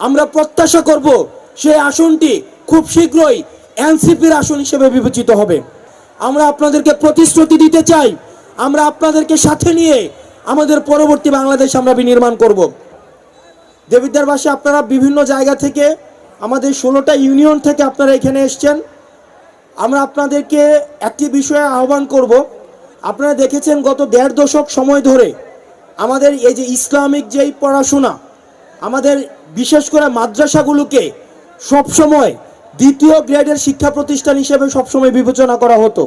আমরা প্রত্যাশা করব সেই আসনটি খুব শীঘ্রই এনসিপির আসন হিসেবে বিবেচিত হবে। আমরা আপনাদেরকে প্রতিশ্রুতি দিতে চাই, আমরা আপনাদেরকে সাথে নিয়ে আমাদের পরবর্তী বাংলাদেশ আমরা বিনির্মাণ করব। দেবিদ্বারবাসী, আপনারা বিভিন্ন জায়গা থেকে, আমাদের 16টা ইউনিয়ন থেকে আপনারা এখানে এসছেন। আমরা আপনাদেরকে একটি বিষয়ে আহ্বান করব। আপনারা দেখেছেন গত 1.5 দশক সময় ধরে আমাদের এই যে ইসলামিক যেই পড়াশোনা, আমাদের বিশেষ করে মাদ্রাসাগুলোকে সবসময় দ্বিতীয় গ্রেডের শিক্ষা প্রতিষ্ঠান হিসেবে সবসময় বিবেচনা করা হতো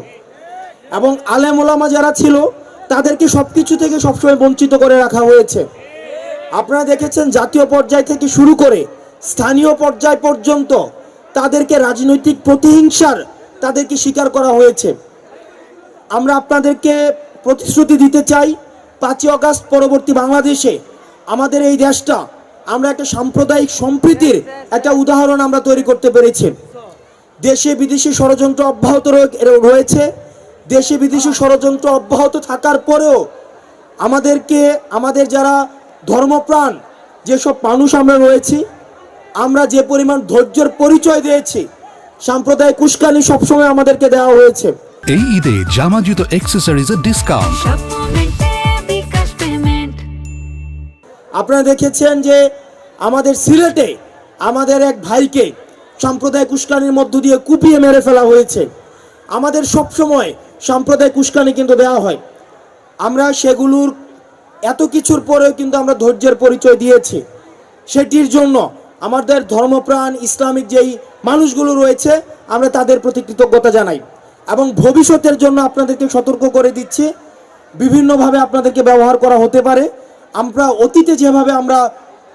এবং আলেম ওলামা যারা ছিল তাদেরকে সবকিছু থেকে সবসময় বঞ্চিত করে রাখা হয়েছে। আপনারা দেখেছেন জাতীয় পর্যায় থেকে শুরু করে স্থানীয় পর্যায় পর্যন্ত তাদেরকে রাজনৈতিক প্রতিহিংসার তাদেরকে স্বীকার করা হয়েছে। আমরা আপনাদেরকে প্রতিশ্রুতি দিতে চাই, 5ই আগস্ট পরবর্তী বাংলাদেশে আমাদের এই দেশটা আমরা একটা সাম্প্রদায়িক সম্প্রীতির একটা উদাহরণ আমরা তৈরি করতে পেরেছি। দেশে বিদেশি ষড়যন্ত্র অব্যাহত রয়েছে। দেশে বিদেশি ষড়যন্ত্র অব্যাহত থাকার পরেও আমাদেরকে, আমাদের যারা ধর্মপ্রাণ যেসব মানুষ আমরা রয়েছি, আমরা যে পরিমাণ ধৈর্যের পরিচয় দিয়েছি, সাম্প্রদায়িক উস্কানি সবসময় আমাদেরকে দেওয়া হয়েছে। এই ঈদে জামা জুতো অ্যাকসেসরিজের ডিসকাউন্ট। আপনারা দেখেছেন যে আমাদের সিলেটে আমাদের এক ভাইকে সাম্প্রদায়িক উস্কানির মধ্য দিয়ে কুপিয়ে মেরে ফেলা হয়েছে। আমাদের সব সময় সাম্প্রদায়িক উস্কানি কিন্তু দেওয়া হয়। আমরা সেগুলোর এত কিছুর পরেও কিন্তু আমরা ধৈর্যের পরিচয় দিয়েছি। সেটির জন্য আমাদের ধর্মপ্রাণ ইসলামিক যেই মানুষগুলো রয়েছে আমরা তাদের প্রতি কৃতজ্ঞতা জানাই এবং ভবিষ্যতের জন্য আপনাদেরকে সতর্ক করে দিচ্ছি, বিভিন্নভাবে আপনাদেরকে ব্যবহার করা হতে পারে। আমরা অতীতে যেভাবে আমরা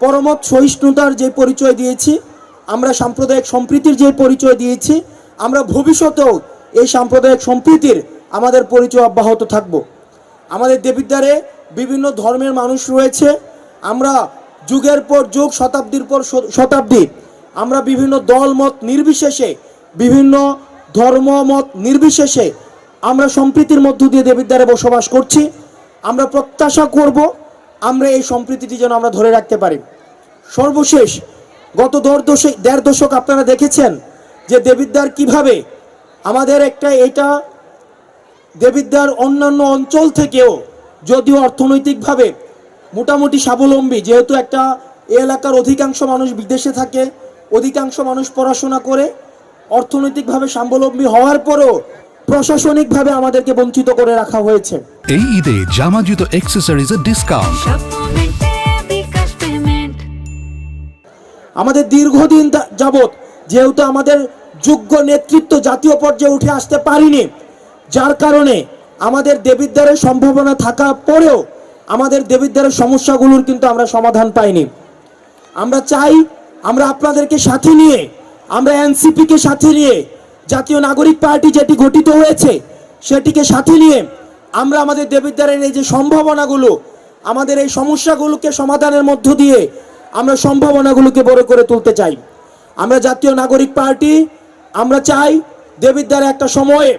পরমত সহিষ্ণুতার যে পরিচয় দিয়েছি, আমরা সাম্প্রদায়িক সম্প্রীতির যে পরিচয় দিয়েছি, আমরা ভবিষ্যতেও এই সাম্প্রদায়িক সম্প্রীতির আমাদের পরিচয় অব্যাহত থাকব। আমাদের দেবিদ্বারে বিভিন্ন ধর্মের মানুষ রয়েছে। আমরা যুগের পর যুগ, শতাব্দীর পর শতাব্দী আমরা বিভিন্ন দল মত নির্বিশেষে, বিভিন্ন ধর্মমত নির্বিশেষে আমরা সম্প্রীতির মধ্য দিয়ে দেবিদ্বারে বসবাস করছি। আমরা প্রত্যাশা করব আমরা এই সম্প্রীতিটি যেন আমরা ধরে রাখতে পারি। সর্বশেষ গত 1.5 দশক আপনারা দেখেছেন যে দেবিদ্বার কিভাবে আমাদের এটা দেবিদ্বার অন্যান্য অঞ্চল থেকেও যদিও অর্থনৈতিকভাবে মোটামুটি স্বাবলম্বী, যেহেতু একটা এলাকার অধিকাংশ মানুষ বিদেশে থাকে, অধিকাংশ মানুষ পড়াশোনা করে, অর্থনৈতিকভাবে স্বাবলম্বী হওয়ার পরও প্রশাসনিকভাবে আমাদেরকে বঞ্চিত করে রাখা হয়েছে। এই ঈদে জামা জুতো অ্যাকসেসরিজের ডিসকাউন্ট। আমাদের দীর্ঘদিন যাবত যেহেতু আমাদের যোগ্য নেতৃত্ব জাতীয় পর্যায়ে উঠে আসতে পারিনি, যার কারণে আমাদের দেবিদ্বারের সম্ভাবনা থাকা পরেও আমাদের দেবিদ্বারের সমস্যাগুলোর কিন্তু আমরা সমাধান পাইনি। আমরা চাই আমরা আপনাদেরকে সাথে নিয়ে, আমরা এনসিপিকে সাথে নিয়ে, জাতীয় নাগরিক পার্টি যেটি গঠিত হয়েছে সেটিকে সাথে নিয়ে আমরা আমাদের দেবিদ্বারের এই যে সম্ভাবনাগুলো, আমাদের এই সমস্যাগুলোকে সমাধানের মধ্য দিয়ে আমরা সম্ভাবনাগুলোকে বড় করে তুলতে চাই। আমরা জাতীয় নাগরিক পার্টি আমরা চাই দেবিদ্বারে একটা সময়ে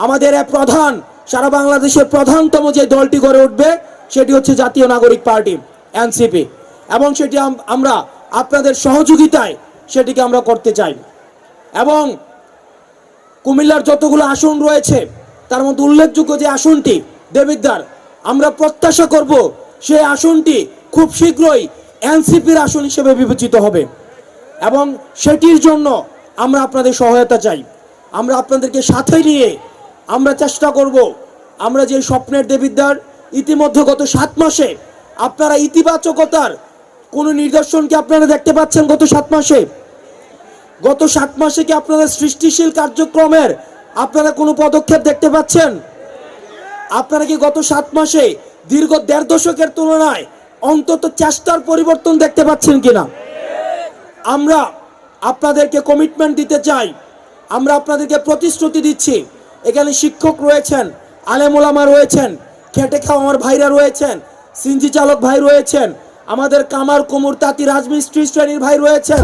আমাদের এক প্রধান, সারা বাংলাদেশের প্রধানতম যে দলটি গড়ে উঠবে সেটি হচ্ছে জাতীয় নাগরিক পার্টি এনসিপি, এবং সেটি আমরা আপনাদের সহযোগিতায় সেটিকে আমরা করতে চাই। এবং কুমিল্লার যতগুলো আসন রয়েছে তার মধ্যে উল্লেখযোগ্য যে আসনটি দেবিদ্বার, আমরা প্রত্যাশা করব সেই আসনটি খুব শীঘ্রই এনসিপির আসন হিসেবে বিবেচিত হবে এবং সেটির জন্য আমরা আপনাদের সহায়তা চাই। আমরা আপনাদেরকে সাথে নিয়ে আমরা চেষ্টা করব, আমরা যে স্বপ্নের দেবিদ্বার ইতিমধ্যে গত 7 মাসে আপনারা ইতিবাচকতার কোনো নিদর্শন কি আপনারা দেখতে পাচ্ছেন? গত 7 মাসে কি আপনারা সৃষ্টিশীল কার্যক্রমের আপনারা কোনো পদক্ষেপ দেখতে পাচ্ছেন? আপনারা কি গত 7 মাসে দীর্ঘ 1.5 দশকের তুলনায় অন্তত চেষ্টার পরিবর্তন দেখতে পাচ্ছেন কিনা? আমরা আপনাদেরকে কমিটমেন্ট দিতে চাই, আমরা আপনাদেরকে প্রতিশ্রুতি দিচ্ছি। এখানে শিক্ষক রয়েছেন, আলেম ওলামা রয়েছেন, খেটে খাওয়া আমার ভাইরা রয়েছেন, সিএনজি চালক ভাই রয়েছেন, আমাদের কামার কুমুর তাঁতি রাজমিস্ত্রি শ্রেণীর ভাই রয়েছেন।